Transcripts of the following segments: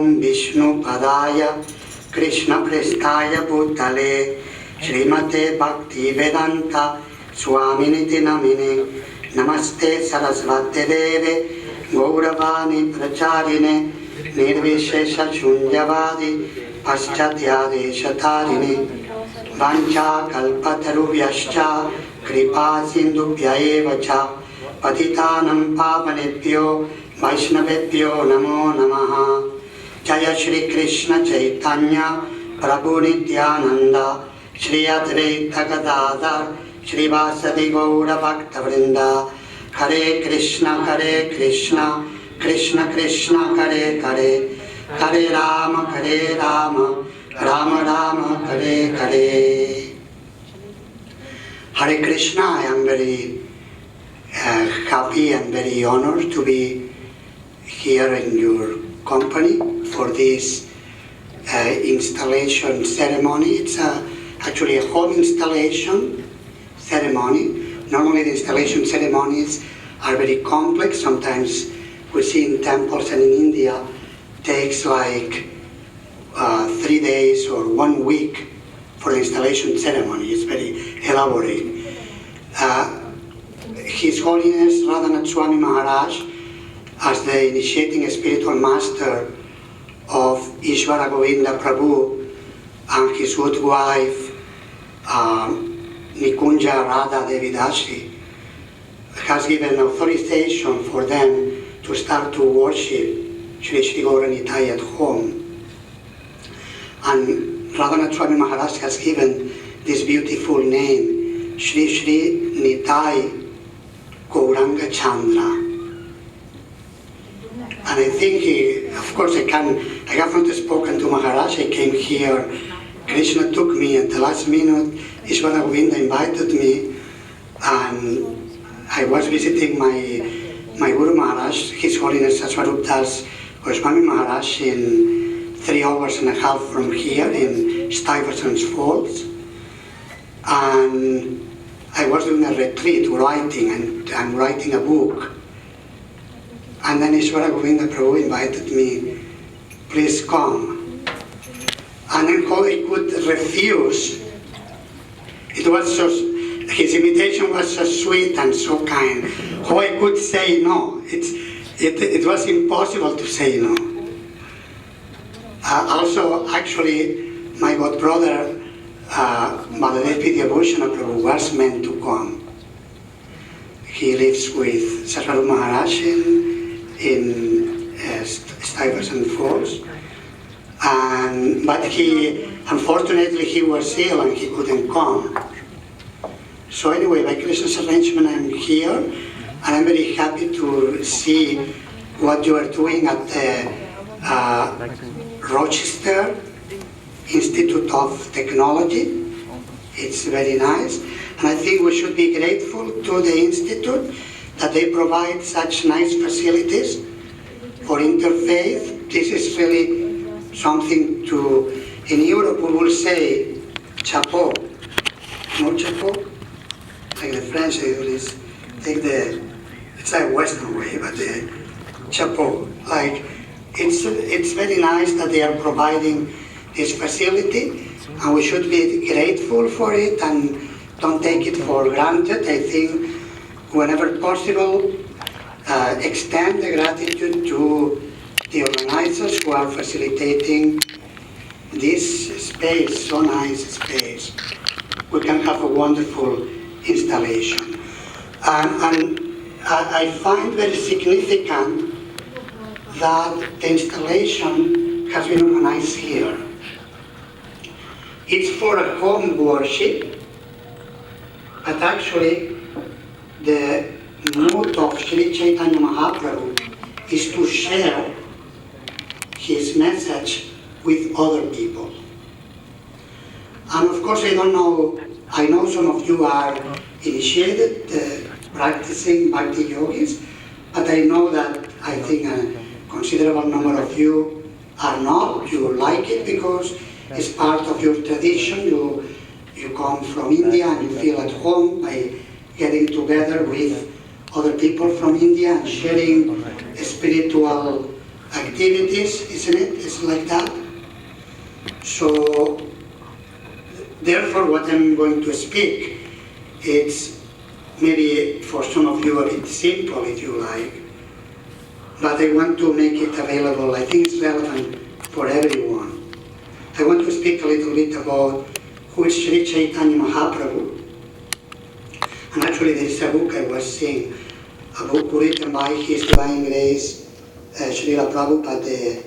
Om Vishnu Padaya Krishna Prestaya Bhutale Srimate Bhakti Vedanta Swaminiti Namine Namaste Sarasvate Deve Gauravani Pracharine Nirvishesha Shunjavadi Paschatyadeshatarine Vancha Kalpatarubhyascha Kripa Sindhubhya eva cha Patitanam Pavanebhyo Vaishnavebhyo Namo Namaha. Jaya Shri Krishna Chaitanya Prabhu Nityananda Shri Advaita Gadadhar Shri Vasadi Gaura Bhakta Vrinda. Hare Krishna Krishna Krishna Hare Hare Hare Rama Rama Rama Hare Hare. Hare Krishna. I am very happy and very honored to be here in your company for this installation ceremony. It's actually a home installation ceremony. Normally the installation ceremonies are very complex. Sometimes we see in temples, and in India takes like 3 days or 1 week for the installation ceremony. It's very elaborate. His Holiness Yadunandana Swami Maharaj, as the initiating spiritual master of Ishvara Govinda Prabhu and his good wife Nikunja Radha Devi Dasi, has given authorization for them to start to worship Shri Shri Gaura Nitai at home. And Yadunandana Swami Maharaj has given this beautiful name, Shri Shri Nitai Gauranga Chandra. And I think of course I have not spoken to Maharaj. I came here, Krishna took me at the last minute, Ishvara Govinda invited me, and I was visiting my Guru Maharaj, His Holiness Swarup Das Goswami Maharaj, in 3 hours and a half from here in Stuyvesant Falls. And I was doing a retreat, writing, and I'm writing a book. And then Ishvara Govinda Prabhu invited me, please come. And then how I could refuse. It was so, his invitation was so sweet and so kind. How I could say no. It was impossible to say no. Also, actually, my god brother, Baladev Vidyabhushana Prabhu, was meant to come. He lives with Sarvarup Maharaj in Stuyvesant Falls. But unfortunately, he was ill and he couldn't come. So anyway, by Krishna's arrangement, I'm here, and I'm very happy to see what you are doing at the Rochester Institute of Technology. It's very nice, and I think we should be grateful to the Institute that they provide such nice facilities for interfaith. This is really something to, in Europe we will say chapeau, no chapeau, like the French they always take it's like Western way, but the chapeau, like it's very nice that they are providing this facility, and we should be grateful for it and don't take it for granted. I think whenever possible, extend the gratitude to the organizers who are facilitating this space, so nice space. We can have a wonderful installation. And I find very significant that the installation has been organized here. It's for a home worship, but actually the mood of Sri Chaitanya Mahaprabhu is to share his message with other people. And of course, I know some of you are initiated, practicing Bhakti Yogis, but I know that I think a considerable number of you are not. You like it because it's part of your tradition. You come from India and you feel at home by getting together with other people from India and sharing spiritual activities, isn't it? It's like that. So, therefore, what I'm going to speak, it's maybe for some of you a bit simple, if you like, but I want to make it available. I think it's relevant for everyone. I want to speak a little bit about who is Sri Chaitanya Mahaprabhu. And actually there is a book I was seeing, a book written by His Divine Grace, Srila Prabhupada,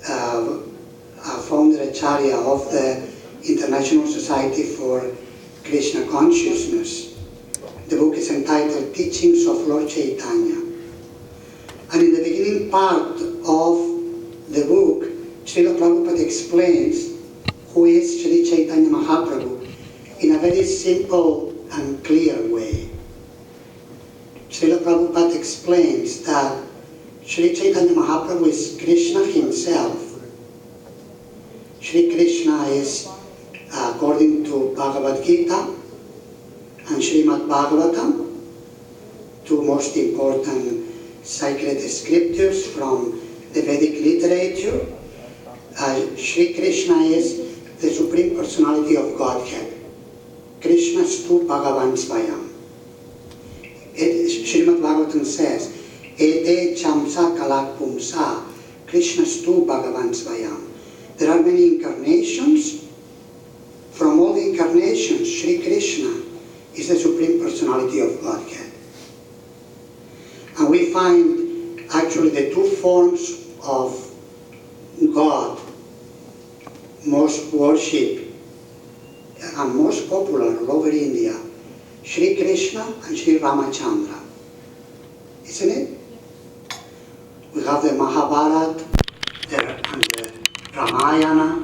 the founder Acharya of the International Society for Krishna Consciousness. The book is entitled Teachings of Lord Chaitanya. And in the beginning part of the book, Srila Prabhupada explains who is Sri Chaitanya Mahaprabhu in a very simple and clear way. Srila Prabhupada explains that Sri Chaitanya Mahaprabhu is Krishna himself. Sri Krishna is, according to Bhagavad Gita and Srimad Bhagavatam, two most important sacred scriptures from the Vedic literature. Sri Krishna is the Supreme Personality of Godhead. Krishnastu Bhagavan Svayam. Srimad Bhagavatam says, Ete Chamsa Kalak Pumsa Krishnastu Bhagavan Svayam. There are many incarnations. From all the incarnations, Sri Krishna is the Supreme Personality of Godhead. And we find actually the two forms of God most worshipped and most popular all over India, Sri Krishna and Sri Ramachandra. Isn't it? We have the Mahabharata and the Ramayana,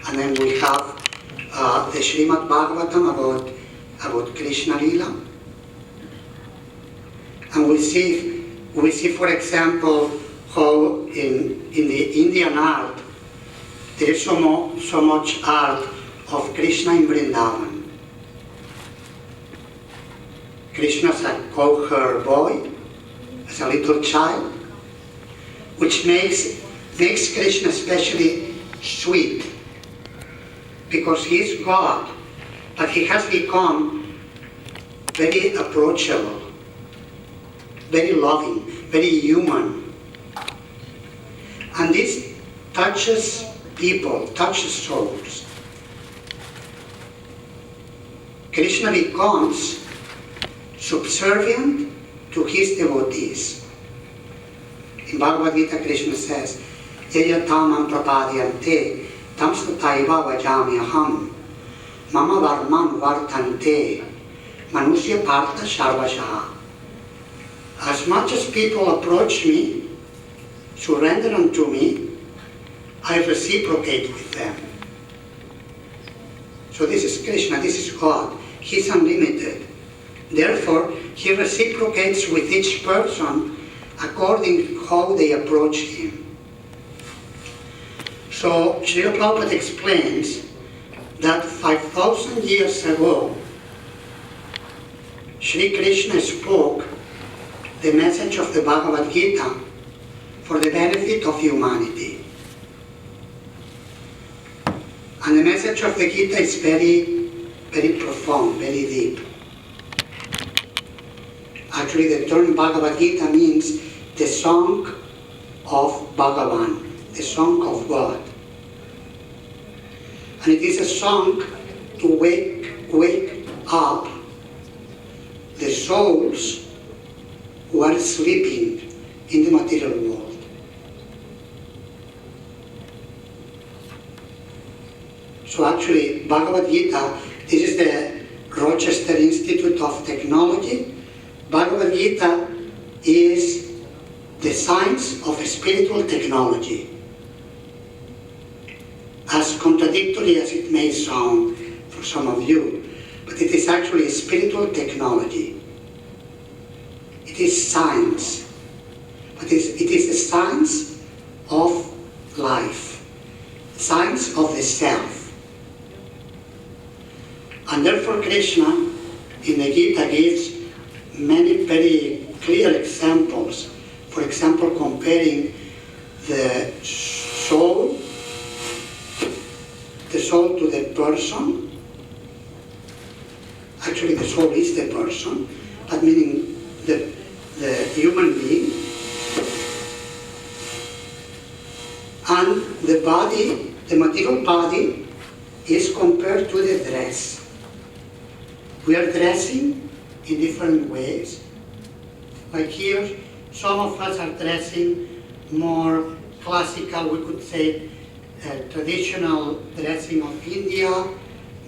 and then we have the Srimad Bhagavatam about Krishna Lila. And we see, for example, how in the Indian art, there is so much art of Krishna in Vrindavan. Krishna as a cowherd boy, as a little child, which makes Krishna especially sweet, because he is God, but he has become very approachable, very loving, very human. And this touches people, touches souls. Krishna becomes subservient to his devotees. In Bhagavad Gita, Krishna says, Yaya tamam prapadyante tam stataiva vajami aham mama varman vartante manusya partha sarvashaha. As much as people approach me, surrender unto me, I reciprocate with them. So this is Krishna, this is God. He's unlimited. Therefore, he reciprocates with each person according to how they approach him. So Srila Prabhupada explains that 5,000 years ago, Sri Krishna spoke the message of the Bhagavad Gita for the benefit of humanity. And the message of the Gita is very, very profound, very deep. Actually, the term Bhagavad Gita means the song of Bhagavan, the song of God. And it is a song to wake up the souls who are sleeping in the material world. So actually, Bhagavad Gita, this is the Rochester Institute of Technology. Bhagavad Gita is the science of spiritual technology. As contradictory as it may sound for some of you, but it is actually a spiritual technology. It is science, but it is the science of life, science of the self. And therefore Krishna in the Gita gives many very clear examples. For example, comparing person. Actually, the soul is the person, but meaning the human being. And the body, the material body, is compared to the dress. We are dressing in different ways. Like here, some of us are dressing more classical, we could say, traditional dressing of India.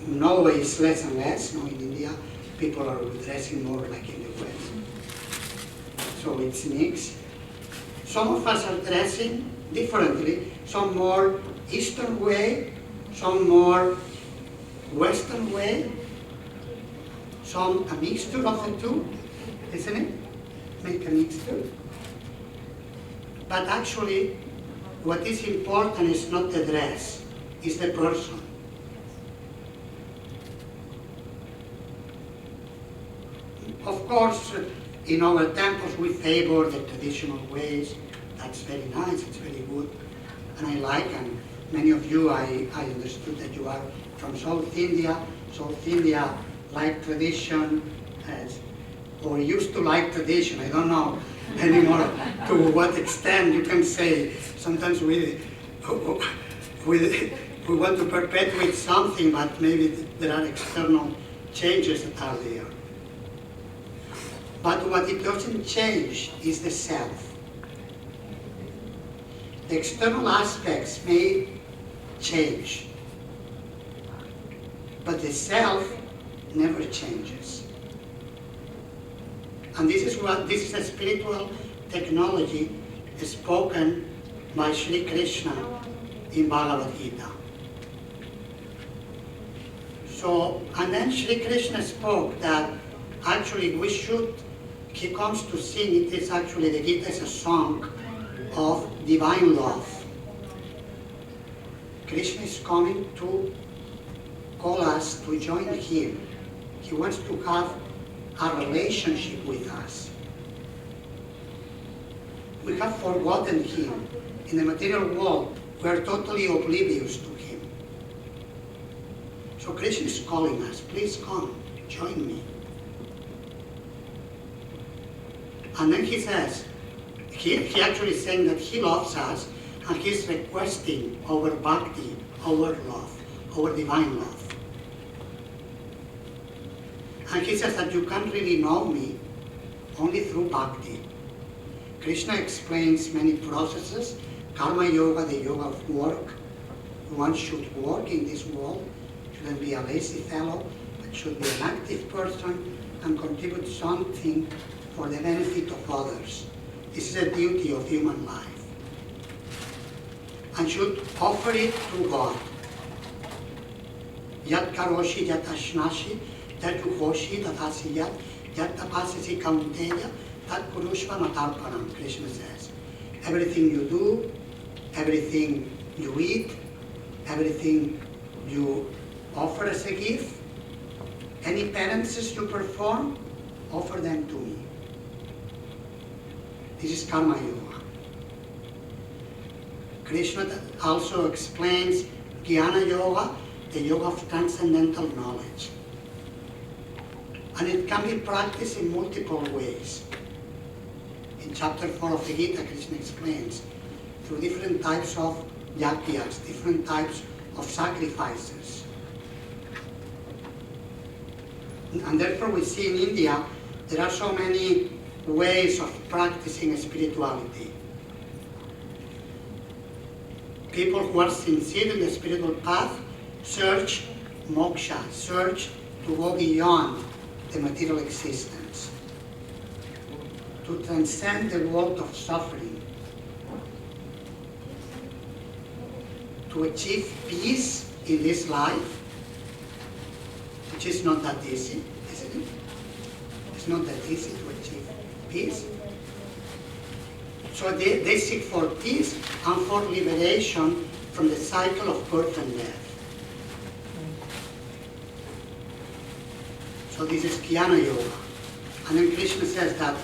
Nowadays, less and less. Now in India, people are dressing more like in the West. So it's mixed. Some of us are dressing differently. Some more Eastern way, some more Western way, some a mixture of the two, isn't it? Make a mixture. But actually, what is important is not the dress, it's the person. Of course, in our temples we favor the traditional ways. That's very nice, it's very good. And I like, and many of you, I understood that you are from South India. South India like tradition, or used to like tradition. I don't know anymore to what extent you can say. Sometimes we want to perpetuate something, but maybe there are external changes that are there. But what it doesn't change is the self. The external aspects may change, but the self never changes. And this is a spiritual technology spoken by Sri Krishna in Bhagavad Gita. So, and then Sri Krishna spoke that actually we should, he comes to sing, it is actually, the Gita is a song of divine love. Krishna is coming to call us to join him. He wants to have a relationship with us. We have forgotten him. In the material world, we are totally oblivious to him. So Krishna is calling us, please come, join me. And then he says, he actually is saying that he loves us, and he's requesting our bhakti, our love, our divine love. And he says that you can't really know me only through bhakti. Krishna explains many processes. Karma yoga, the yoga of work. One should work in this world, shouldn't be a lazy fellow, but should be an active person and contribute something for the benefit of others. This is a duty of human life. And should offer it to God. Yat karoshi, yat ashnashi, tat yuhoshi, tat asiyat, yat tapasisi kaunteya, tat kurushva matarpanam, Krishna says. Everything you do, everything you eat, everything you offer as a gift, any penances you perform, offer them to me. This is karma yoga. Krishna also explains jnana yoga, the yoga of transcendental knowledge. And it can be practiced in multiple ways. In chapter 4 of the Gita, Krishna explains through different types of yagyas, different types of sacrifices. And therefore we see in India, there are so many ways of practicing spirituality. People who are sincere in the spiritual path search moksha, search to go beyond the material existence, to transcend the world of suffering, to achieve peace in this life, which is not that easy, isn't it? It's not that easy to achieve peace. So they seek for peace and for liberation from the cycle of birth and death. So this is jnana yoga. And then Krishna says that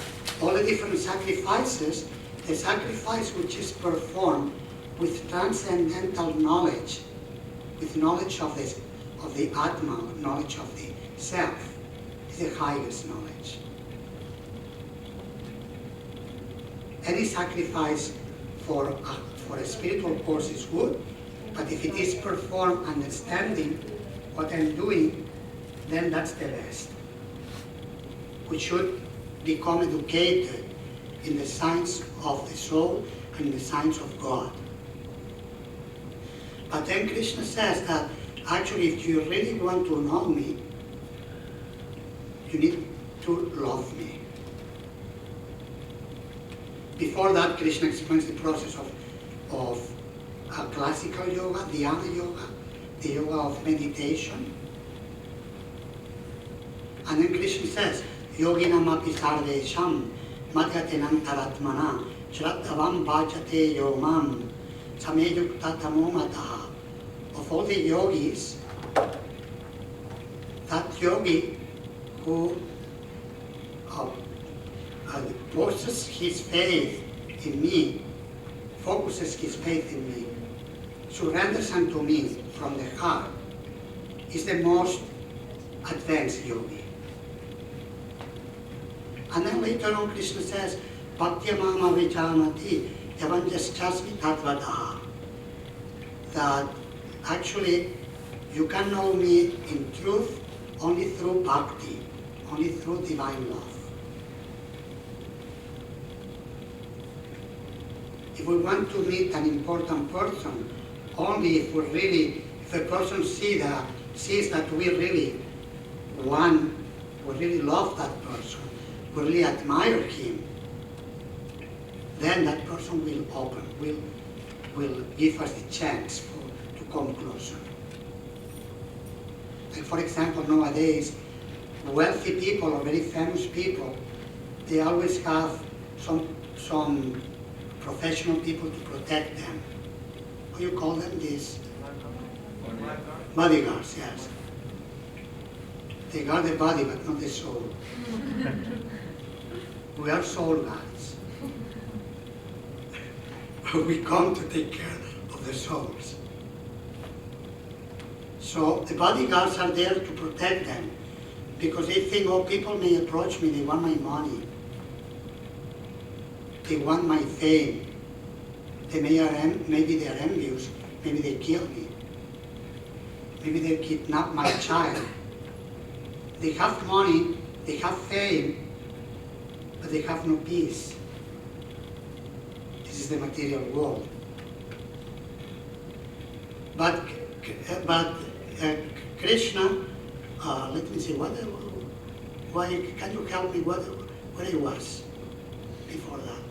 all the different sacrifices, the sacrifice which is performed with transcendental knowledge, with knowledge of of the Atma, knowledge of the self, is the highest knowledge. Any sacrifice for a spiritual course is good, but if it is performed understanding what I'm doing, then that's the best. We should become educated in the science of the soul and the science of God. But then Krishna says that actually if you really want to know me, you need to love me. Before that, Krishna explains the process of classical yoga, dhyana yoga, the yoga of meditation. And then Krishna says, yoginam api sarvesham madhyatenantaratmana shraddhavam bhajate yomam sameyukta tamomataha. Of all the yogis, that yogi who posts his faith in me, focuses his faith in me, surrenders unto me from the heart, is the most advanced yogi. And then later on Krishna says, Bhaktya mama vijanati yavanjaschasmi tatvadaha. That actually you can know me in truth only through bhakti, only through divine love. If we want to meet an important person, only if the person sees that we really love that person, we really admire him, then that person will give us the chance to come closer. Like for example, nowadays, wealthy people or very famous people, they always have some professional people to protect them. What do you call them? These bodyguards, yes. They guard the body but not the soul. We are soul guards. We come to take care of the souls. So the bodyguards are there to protect them because they think, oh, people may approach me, they want my money. They want my fame. Maybe they are envious. Maybe they kill me. Maybe they kidnap my child. They have money, they have fame, but they have no peace. This is the material world. But Krishna, let me see, why can you help me? Where he was before that?